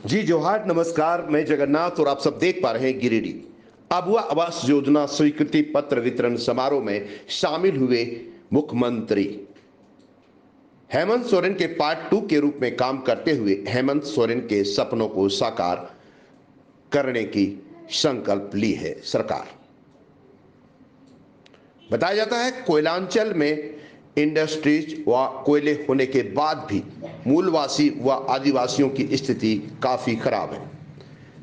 जी जोहार, नमस्कार। मैं जगन्नाथ और आप सब देख पा रहे हैं गिरिडीह। आबुआ आवास योजना स्वीकृति पत्र वितरण समारोह में शामिल हुए मुख्यमंत्री हेमंत सोरेन के पार्ट 2 के रूप में काम करते हुए हेमंत सोरेन के सपनों को साकार करने की संकल्प ली है सरकार। बताया जाता है कोयलांचल में इंडस्ट्रीज व कोयले होने के बाद भी मूलवासी व आदिवासियों की स्थिति काफी खराब है।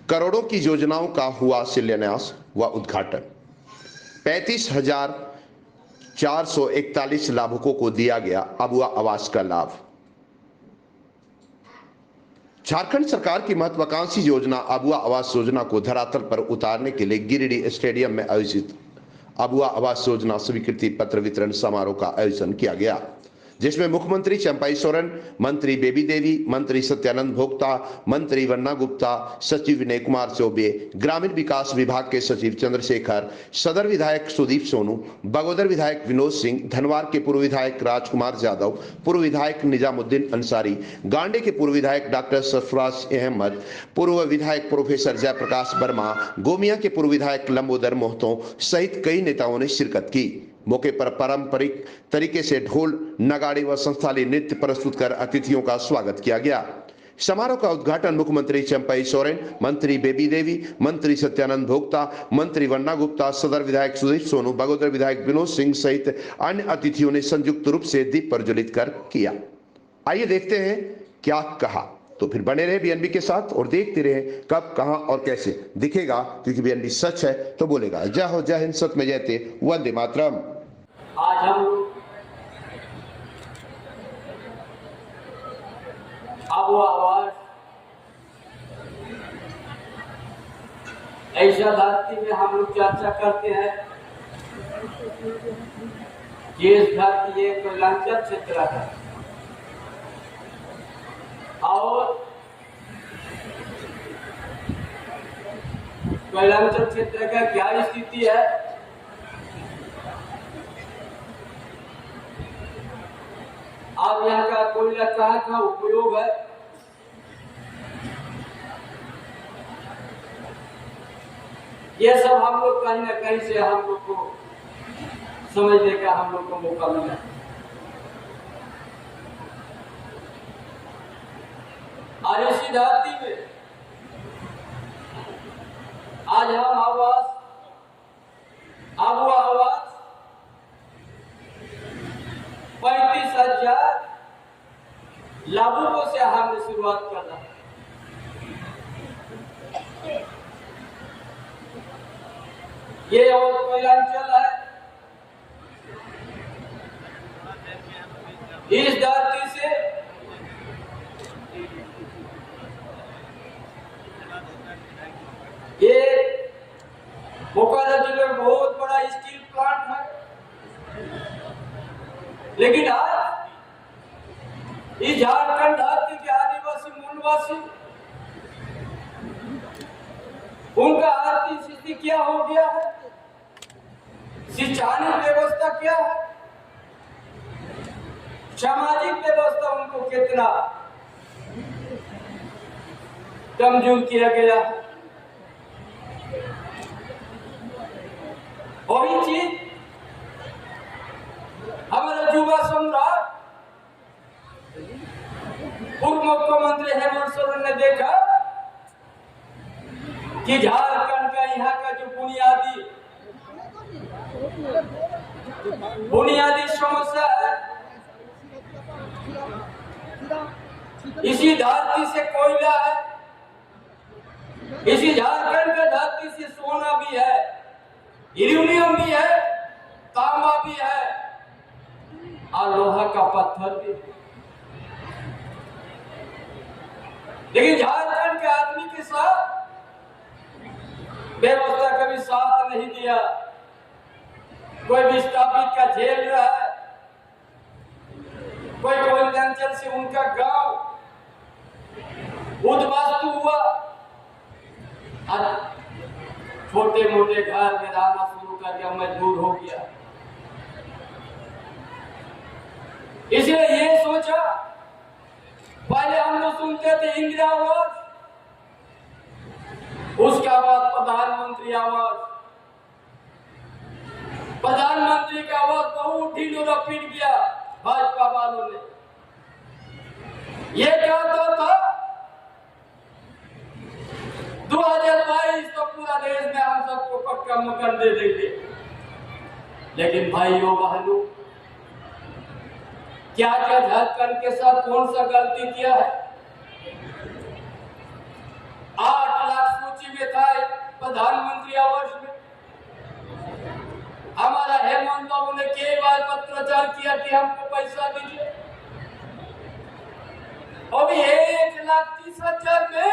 करोड़ों की योजनाओं का हुआ शिलान्यास व उद्घाटन। 35,441 लाभुकों को दिया गया आबुआ आवास का लाभ। झारखंड सरकार की महत्वाकांक्षी योजना आबुआ आवास योजना को धरातल पर उतारने के लिए गिरिडीह स्टेडियम में आयोजित आबुआ आवास योजना स्वीकृति पत्र वितरण समारोह का आयोजन किया गया, जिसमें मुख्यमंत्री चंपाई सोरेन, मंत्री बेबी देवी, मंत्री सत्यानंद भोक्ता, मंत्री वन्ना गुप्ता, सचिव विनय कुमार चौबे, ग्रामीण विकास विभाग के सचिव चंद्रशेखर, सदर विधायक सुदीप सोनू, बगोदर विधायक विनोद सिंह, धनवार के पूर्व विधायक राजकुमार यादव, पूर्व विधायक निजामुद्दीन अंसारी, गांडे के पूर्व विधायक डॉक्टर सरफराज अहमद, पूर्व विधायक प्रोफेसर जयप्रकाश वर्मा, गोमिया के पूर्व विधायक लंबोदर मोहतो सहित कई नेताओं ने शिरकत की। मौके पर पारंपरिक तरीके से ढोल, नगाड़े व संस्थाली नृत्य प्रस्तुत कर अतिथियों का स्वागत किया गया। समारोह का उद्घाटन मुख्यमंत्री चंपाई सोरेन, मंत्री बेबी देवी, मंत्री सत्यानंद भोक्ता, मंत्री वन्ना गुप्ता, सदर विधायक सुदीप सोनू, बगोदर विधायक विनोद सिंह सहित अन्य अतिथियों ने संयुक्त रूप से दीप प्रज्वलित कर किया। आइए देखते हैं क्या कहा। तो फिर बने रहे बीएनबी के साथ और देखते रहे कब, कहां और कैसे दिखेगा, क्योंकि बीएनबी सच है तो बोलेगा। जय हो, जय हिंद, सत में जयते, वंदे मातरम। आज हम लोग आबुआ आवास ऐसा धरती में हम लोग चर्चा करते हैं कि इस धरती एक कोयलांचल क्षेत्र है और कोयलांचल क्षेत्र का क्या स्थिति है, अब यहाँ का कोयला कहाँ का उपयोग है, ये सब हम लोग कहीं ना कहीं से हम लोग को समझने का हम लोग को मौका मिला। और इसी धरती में आज हम आबुआ आवास 35,000 लाभुकों से हमने शुरुआत करना है। ये और कोयलांचल है, इस धरती से ये बोकारो जिले में बहुत बड़ा स्टील प्लांट है, लेकिन आज इस झारखंड धरती के आदिवासी मूलवासी उनका आर्थिक स्थिति क्या हो गया है, शिक्षानिक व्यवस्था क्या है, सामाजिक व्यवस्था उनको कितना कमजोर किया गया है। वही चीज हमारा युवा सम्राट पूर्व मुख्यमंत्री हेमंत सोरेन ने देखा कि झारखंड का यहाँ का जो बुनियादी समस्या है, इसी धरती से कोयला है, इसी झारखंड का धरती से सोना भी है, यूरेनियम भी है, तांबा भी है और लोहा का पत्थर भी है। लेकिन झारखंड के आदमी के साथ व्यवस्था कभी साथ नहीं दिया। कोई विस्थापित का झेल रहा है, कोई कोयलांचल से उनका गांव उद्वास्तु हुआ, छोटे मोटे घर में रहना शुरू कर दिया, मजबूर हो गया। इसलिए ये सोचा, पहले हम लोग सुनते थे इंदिरा आवास, आवास, प्रधानमंत्री का आवास बहुत ढीलों पीट गया भाजपा वालों ने। ये कहता था 2022 तो पूरा देश में हम सबको पक्का मकान दे देंगे, लेकिन भाइयों बहनों, क्या क्या झारखंड के साथ कौन सा गलती किया है? 8 लाख सूची में था प्रधानमंत्री आवास में। हमारा हेमंत बाबू ने कई बार पत्राचार किया कि हमको पैसा दीजिए, और 1,30,000 में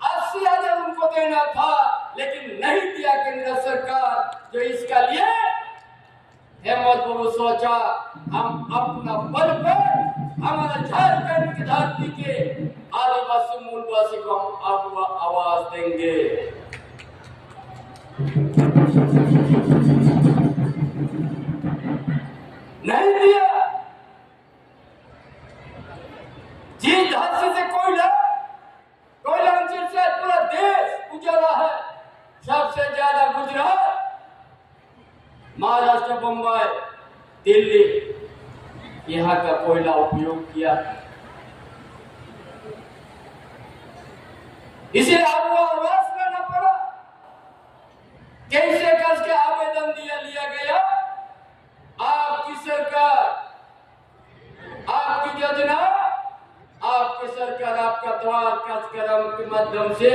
80,000 उनको देना था, लेकिन नहीं दिया केंद्र सरकार। जो इसका लिए हेमंत बाबू सोचा हम अपना बल पर हमारा झारखंड की धरती के आदिवासी मूलवासी को हम आवाज देंगे। नहीं दिया। जिस धरती से कोयला अंचल से पूरा देश उजाला है, सबसे ज्यादा गुजरात, महाराष्ट्र, बम्बई, दिल्ली, यहाँ का कोयला उपयोग किया। इसे आवास लेना पड़ा। कैसे करके आवेदन लिया गया? आपकी सरकार, आपकी योजना, आपकी सरकार, आपका द्वार कार्यक्रम के माध्यम से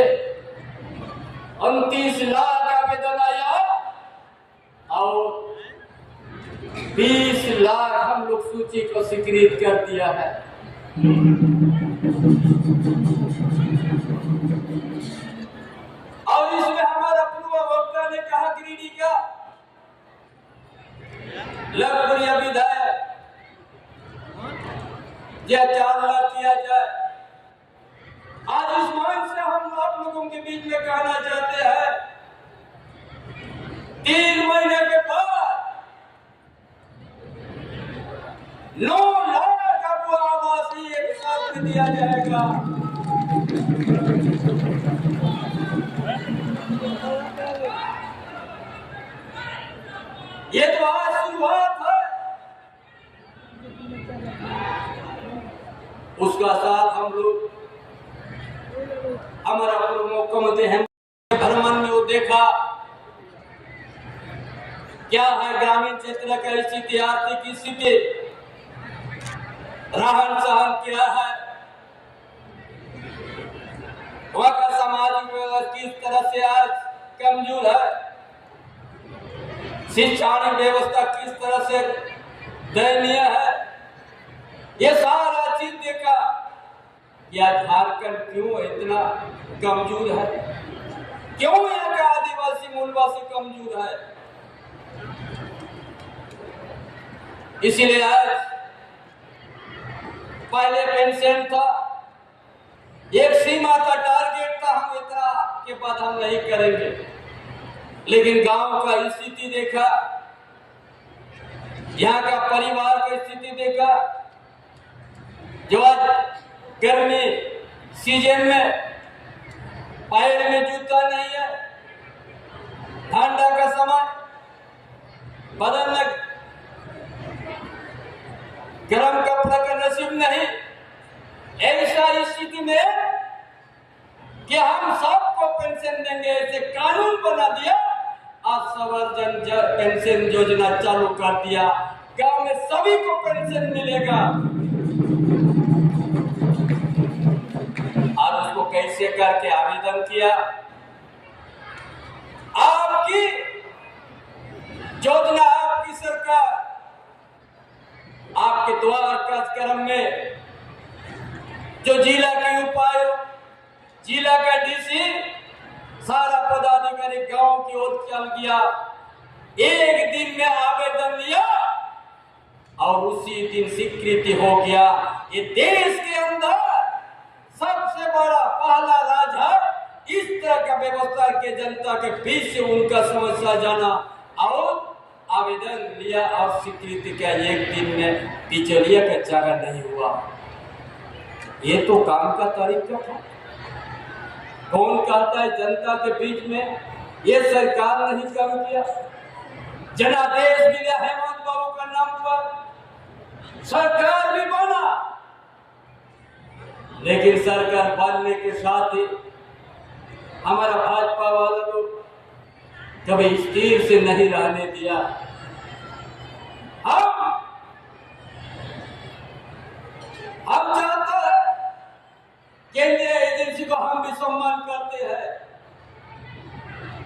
29 लाख आवेदन आया और 20 लाख हम लोग सूची को स्वीकृत कर दिया है। और इसमें हमारा पूर्व वक्ता ने कहा, गिरिडीह का लखपुरिया विधायक, यह 4 लाख किया जाए। आज इस मंच से हम आप लोगों के बीच में कहना चाहते हैं, 3 महीने के बाद 9 लाख आपको आवासीय एक साथ में दिया जाएगा। ये तो आज शुरुआत है, उसका साथ हम लोग, हमारा मुख्यमंत्री हैं भ्रमण में वो देखा क्या है ग्रामीण क्षेत्र का स्थिति, आर्थिक स्थिति, रहन सहन क्या है, वहां का सामाजिक व्यवस्था किस तरह से आज कमजोर है, शिक्षा व्यवस्था किस तरह से दयनीय है। ये सारा चीज देखा या झारखंड क्यों इतना कमजोर है, क्यों यहाँ का आदिवासी मूलवासी कमजोर है। इसीलिए आज पहले पेंशन था, एक सीमा का टारगेट था, हम इतना के बाद हम नहीं करेंगे, लेकिन गांव का स्थिति देखा, यहाँ का परिवार की स्थिति देखा, जो आज गर्मी सीजन में पैर में जूता नहीं है, ठंडा का समय बदन में गर्म कपड़ा का नसीब नहीं, ऐसा स्थिति में कि हम सबको पेंशन देंगे ऐसे कानून बना दिया। आज सवर्जन पेंशन योजना चालू कर दिया, गांव में सभी को पेंशन मिलेगा। आज उसको कैसे करके आवेदन किया, आपकी योजना, आपकी सरकार, आपके द्वार कार्यक्रम में जो जिला के उपायुक्त, जिला का डीसी, सारा पदाधिकारी गांव की ओर चल गया, एक दिन में आवेदन लिया और उसी दिन स्वीकृति हो गया। ये देश के अंदर सबसे बड़ा पहला राज्य है इस तरह का व्यवस्था के जनता के बीच से उनका समस्या जाना और आवेदन लिया और स्वीकृति का एक दिन में बिचौलिया का चारा नहीं हुआ। ये तो काम का तरीका था। कौन कहता है जनता के बीच में ये सरकार नहीं कम किया। जनादेश मिला हेमंत बाबू का नाम पर, सरकार भी बना, लेकिन सरकार बनने के साथ ही हमारा भाजपा वालों को कभी स्थिर से नहीं रहने दिया। हम चाहते हैं केंद्रीय एजेंसी को हम भी सम्मान करते हैं,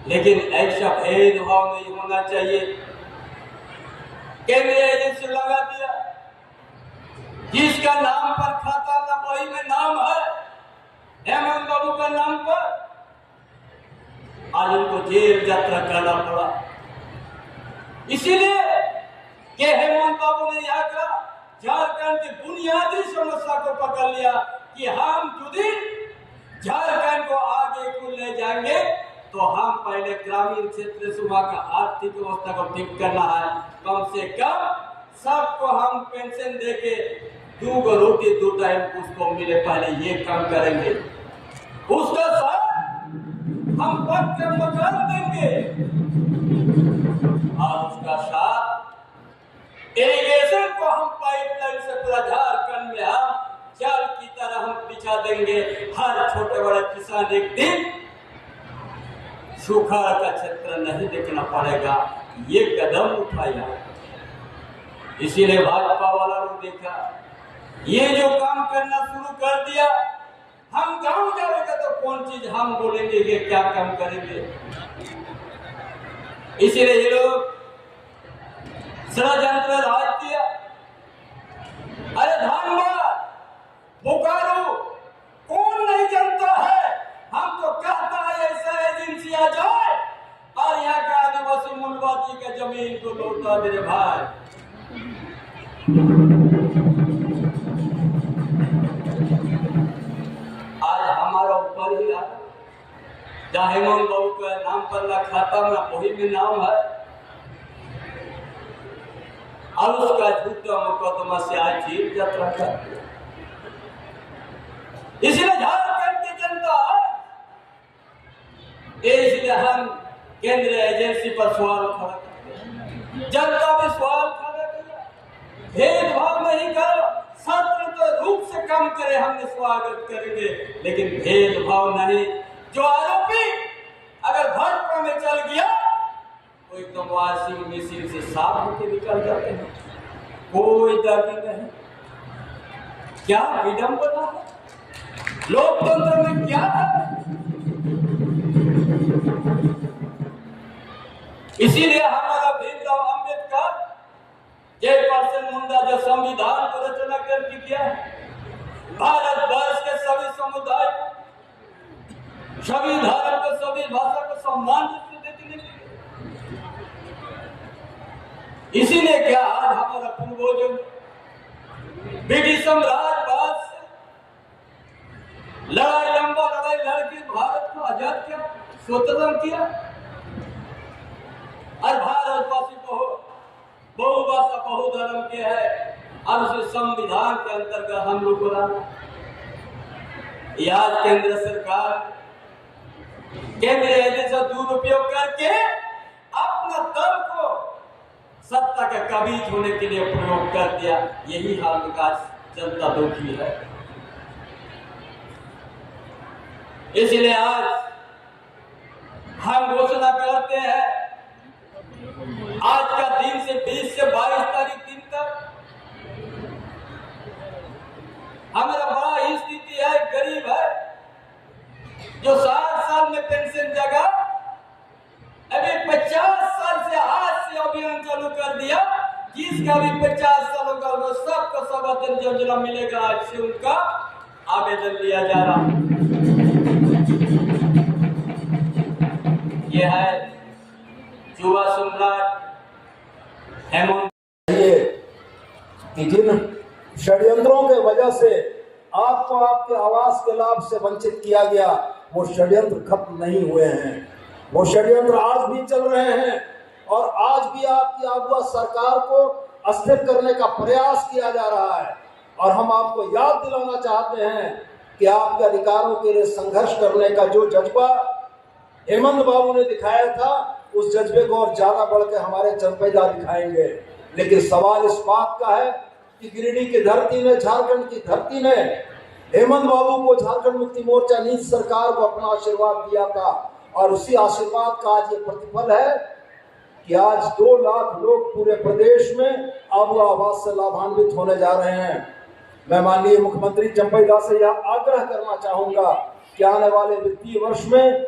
लेकिन ऐसा भेदभाव नहीं होना चाहिए। केंद्रीय एजेंसी लगा दिया, जिसका नाम पर खाता ना वही में नाम है हेमंत बाबू का नाम पर, आज उनको जेल यात्रा करना पड़ा। इसीलिए कि हेमंत बाबू ने यहाँ का झारखंड की बुनियादी समस्या को पकड़ लिया कि हम यदि झारखंड को आगे को ले जाएंगे तो हम पहले ग्रामीण क्षेत्र से वहां का आर्थिक व्यवस्था को ठीक करना है। कम से कम सबको हम पेंशन देके 2 रोटी 2 टाइम उसको मिले, पहले ये काम करेंगे। उसका साथ हम पक्का मकान देंगे और उसका साथ इरिगेशन को हम पाइपलाइन से पूरा झारखंड में हम जल की तरह हम बिछा देंगे। हर छोटे बड़े किसान एक दिन सूखा का क्षेत्र नहीं देखना पड़ेगा। ये कदम उठाया, इसीलिए भाजपा वाला ने देखा ये जो काम करना शुरू कर दिया। हम गांव जाएंगे तो कौन चीज हम बोलेंगे ये क्या काम करेंगे। इसीलिए ये लोग षड्यंत्र राज किया। अरे धनबाद बोकारो कौन नहीं जानता है। हम तो कहता है ऐसा एजेंसी आ जाए और यहाँ के आदिवासी मूलवासी के जमीन को लौटा दे भाई। आज हमारा ऊपर ही हेमंत बाबू का नाम पर ना खाता ना वही में नाम है और उसका झूठा मुकदमा से आज जेल यात्रा करती है। इसलिए झारखंड की जनता इसलिए हम केंद्रीय एजेंसी पर सवाल खड़ा करते हैं। जनता भी सवाल खड़ा किया, भेदभाव नहीं करो, स्वतंत्र रूप से काम करे, हम स्वागत करेंगे, लेकिन भेदभाव नहीं। जो आरोपी अगर भाजपा में चल गया तो एकदम वॉशिंग मशीन से साफ होकर निकल जाते हैं, कोई दागी नहीं। क्या विडंबना है लोकतंत्र में, क्या है। इसीलिए हमारा भीमराव अंबेडकर जयपाल मुंडा जो संविधान को रचना करके किया है, भारत वर्ष के सभी समुदाय को, सभी धर्म को, सभी भाषा को सम्मान देने के लिए। इसीलिए क्या आज हमारा पूर्वजों ब्रिटिश साम्राज्यवाद से लंबा लड़ाई लड़के भारत को आजाद किया, स्वतंत्र किया और भारतवासी बहुभाषा बहुधर्म के है और उसे संविधान के अंतर्गत हम लोग को लाना। आज केंद्र सरकार केंद्रीय एजेंसी दुरुपयोग करके अपना दल को सत्ता का कबीज होने के लिए प्रयोग कर दिया। यही हाल विकास जनता दुखी है। इसलिए आज हम घोषणा करते हैं, आज का दिन से 20 से 22 तारीख दिन तक हमारा बड़ा स्थिति है, गरीब है, जो 60 साल में पेंशन जगह अभी 50 साल से आज से अभियान चालू कर दिया। जिसका भी 50 साल होगा वो सबको सब योजना मिलेगा। आज से उनका आवेदन लिया जा रहा। यह है युवा सम्राट हेमंत। कि जिन षड्यंत्रों के वजह से आपको आपके आवास के लाभ से वंचित किया गया, वो षड्यंत्र खत्म नहीं हुए हैं। वो षड्यंत्र आज भी चल रहे हैं और आज भी आपकी आगुआ सरकार को अस्थिर करने का प्रयास किया जा रहा है। और हम आपको याद दिलाना चाहते हैं कि आपके अधिकारों के लिए संघर्ष करने का जो जज्बा हेमंत बाबू ने दिखाया था, उस जज्बे को और ज्यादा बढ़ के हमारे चंपैदा दिखाएंगे। लेकिन सवाल इस बात का है कि गिरिडीह की धरती ने, झारखंड की धरती ने हेमंत बाबू को, झारखंड मुक्ति मोर्चा नीति सरकार को अपना आशीर्वाद दिया था, और उसी आशीर्वाद का आज ये प्रतिफल है कि आज 2 लाख लोग पूरे प्रदेश में आबुआ आवास से लाभान्वित होने जा रहे हैं। मैं माननीय मुख्यमंत्री चंपैदा से यह आग्रह करना चाहूंगा कि आने वाले वित्तीय वर्ष में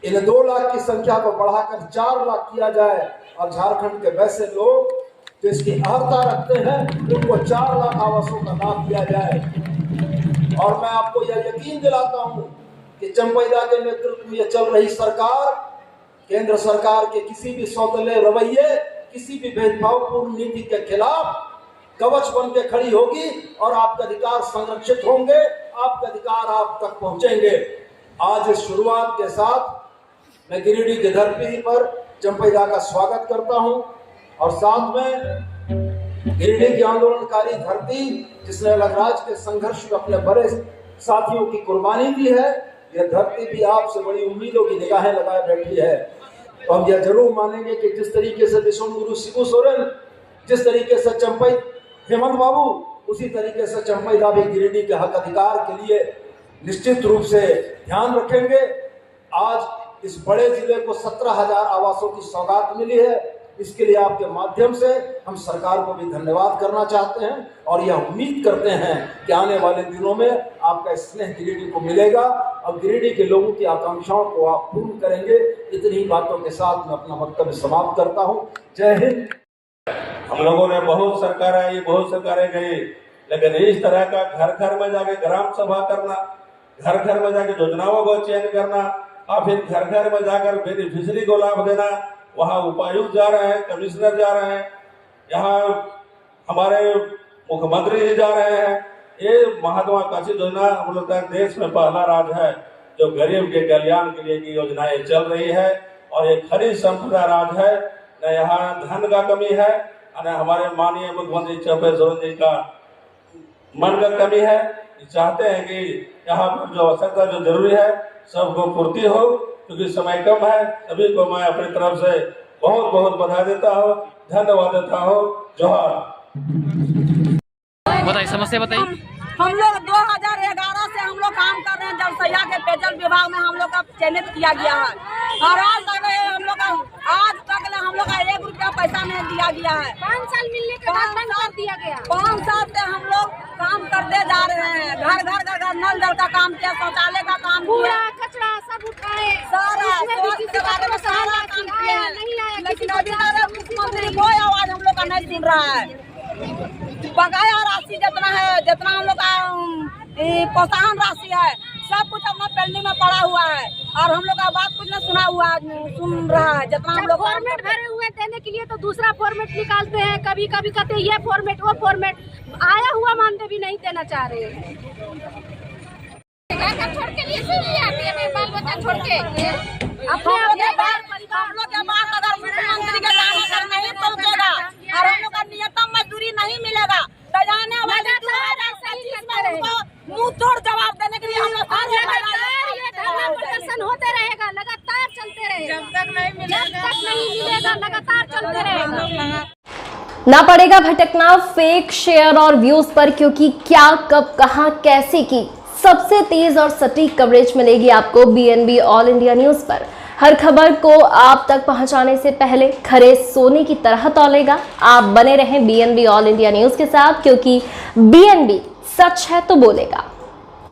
इन 2 लाख की संख्या को बढ़ाकर 4 लाख किया जाए, और झारखंड के वैसे लोग जो इसकी अर्हता रखते हैं उनको 4 लाख आवासों का लाभ दिया जाए। और मैं आपको यह यकीन दिलाता हूं कि चंपैदा के नेतृत्व में चल रही सरकार केंद्र सरकार के किसी भी सौतेले रवैये, किसी भी भेदभावपूर्ण नीति के खिलाफ कवच बन के खड़ी होगी, और आपके अधिकार संरक्षित होंगे, आपके अधिकार आप तक पहुंचेंगे। आज इस शुरुआत के साथ मैं गिरिडीह की धरती पर चंपैदा का स्वागत करता हूं, और साथ में गिरिडीह की आंदोलनकारी धरती, जिसने अलगराज के संघर्ष में अपने बड़े साथियों की कुर्बानी दी है, यह धरती भी आपसे बड़ी उम्मीदों की निगाहें लगाए बैठी है। तो हम यह जरूर मानेंगे कि जिस तरीके से विश्वगुरु शिबू सोरेन, जिस तरीके से हेमंत बाबू, उसी तरीके से चंपैदा भी गिरिडीह के हक अधिकार के लिए निश्चित रूप से ध्यान रखेंगे। आज इस बड़े जिले को 17,000 आवासों की सौगात मिली है। इसके लिए आपके माध्यम से हम सरकार को भी धन्यवाद करना चाहते हैं, और यह उम्मीद करते हैं कि आने वाले दिनों में आपका स्नेह गिरिडीह को मिलेगा, और गिरिडीह के लोगों की आकांक्षाओं को आप पूर्ण करेंगे। इतनी बातों के साथ मैं अपना वक्तव्य समाप्त करता हूँ। जय हिंद। हम लोगों ने बहुत सरकारें गई, लेकिन इस तरह का घर घर में जाके ग्राम सभा करना, घर घर में जाके योजनाओं को चयन करना, और फिर घर घर में जाकर बेनिफिशियरी को लाभ देना, वहाँ उपायुक्त जा रहे हैं, कमिश्नर जा रहे हैं, यहाँ हमारे मुख्यमंत्री जी जा रहे हैं। ये महत्वाकांक्षी योजना हम लोग का देश में पहला राज्य है जो गरीब के कल्याण के लिए की योजनाएं चल रही है, और ये खनिज संपदा राज्य है। न यहाँ धन का कमी है, न हमारे माननीय मुख्यमंत्री चंपैदा सोरेन जी का मन का कमी है। चाहते हैं कि यहाँ पर जो आवश्यकता, जो जरूरी है, सबको पूर्ति हो, क्योंकि समय कम है। सभी को मैं अपनी तरफ से बहुत बहुत बधाई देता हूँ, धन्यवाद देता हूँ। जोहार। बताइए, समस्या बताइए। हम लोग 2011 से हम लोग काम कर रहे हैं। जब सैया के पेयजल विभाग में हम लोग का चयनित किया गया है, और आज तक हम लोग का हम लोग का 1 रुपया पैसा नहीं दिया गया है। 5 साल मिलने के बाद बंद कर दिया गया। 5 साल से हम लोग काम करते जा रहे हैं। घर नल जल का काम किया, शौचालय का काम किया, कूड़ा कचरा सब उठाए, सारा स्वास्थ्य के बारे में सारा काम किया है। लेकिन अभी तक मुख्यमंत्री कोई आवाज हम लोग का नहीं सुन रहा है। बकाया राशि जितना हम लोग का प्रोत्साहन राशि है, सब कुछ अपना पेंडिंग में पड़ा हुआ है, और हम लोग का बात कुछ न सुन रहा है। जितना हम लोग फॉर्मेट भरे हुए देने के लिए तो दूसरा फॉर्मेट निकालते हैं, कभी कभी कहते हैं ये फॉर्मेट वो फॉर्मेट, आया हुआ मानदेय भी नहीं देना चाह रहे हैं। छोड़ के बाल बच्चा छोड़ के अपने हम लोग के पास अगर मुख्यमंत्री के काम अगर नहीं पहुँचेगा और हम लोग का न्यूनतम मजदूरी नहीं मिलेगा, तो जाने वाले 2025 में मुंह तोड़ जवाब देने के लिए हम लोग प्रदर्शन होते रहेगा, लगातार चलते रहेगा, जब तक नहीं मिलेगा लगातार चलते रहेगा। ना पड़ेगा भटकना फेक शेयर और व्यूज पर, क्योंकि क्या, कब, कहां, कैसे की सबसे तेज और सटीक कवरेज मिलेगी आपको BNB ऑल इंडिया न्यूज पर। हर खबर को आप तक पहुंचाने से पहले खरे सोने की तरह तौलेगा। आप बने रहें BNB ऑल इंडिया न्यूज के साथ, क्योंकि BNB सच है तो बोलेगा।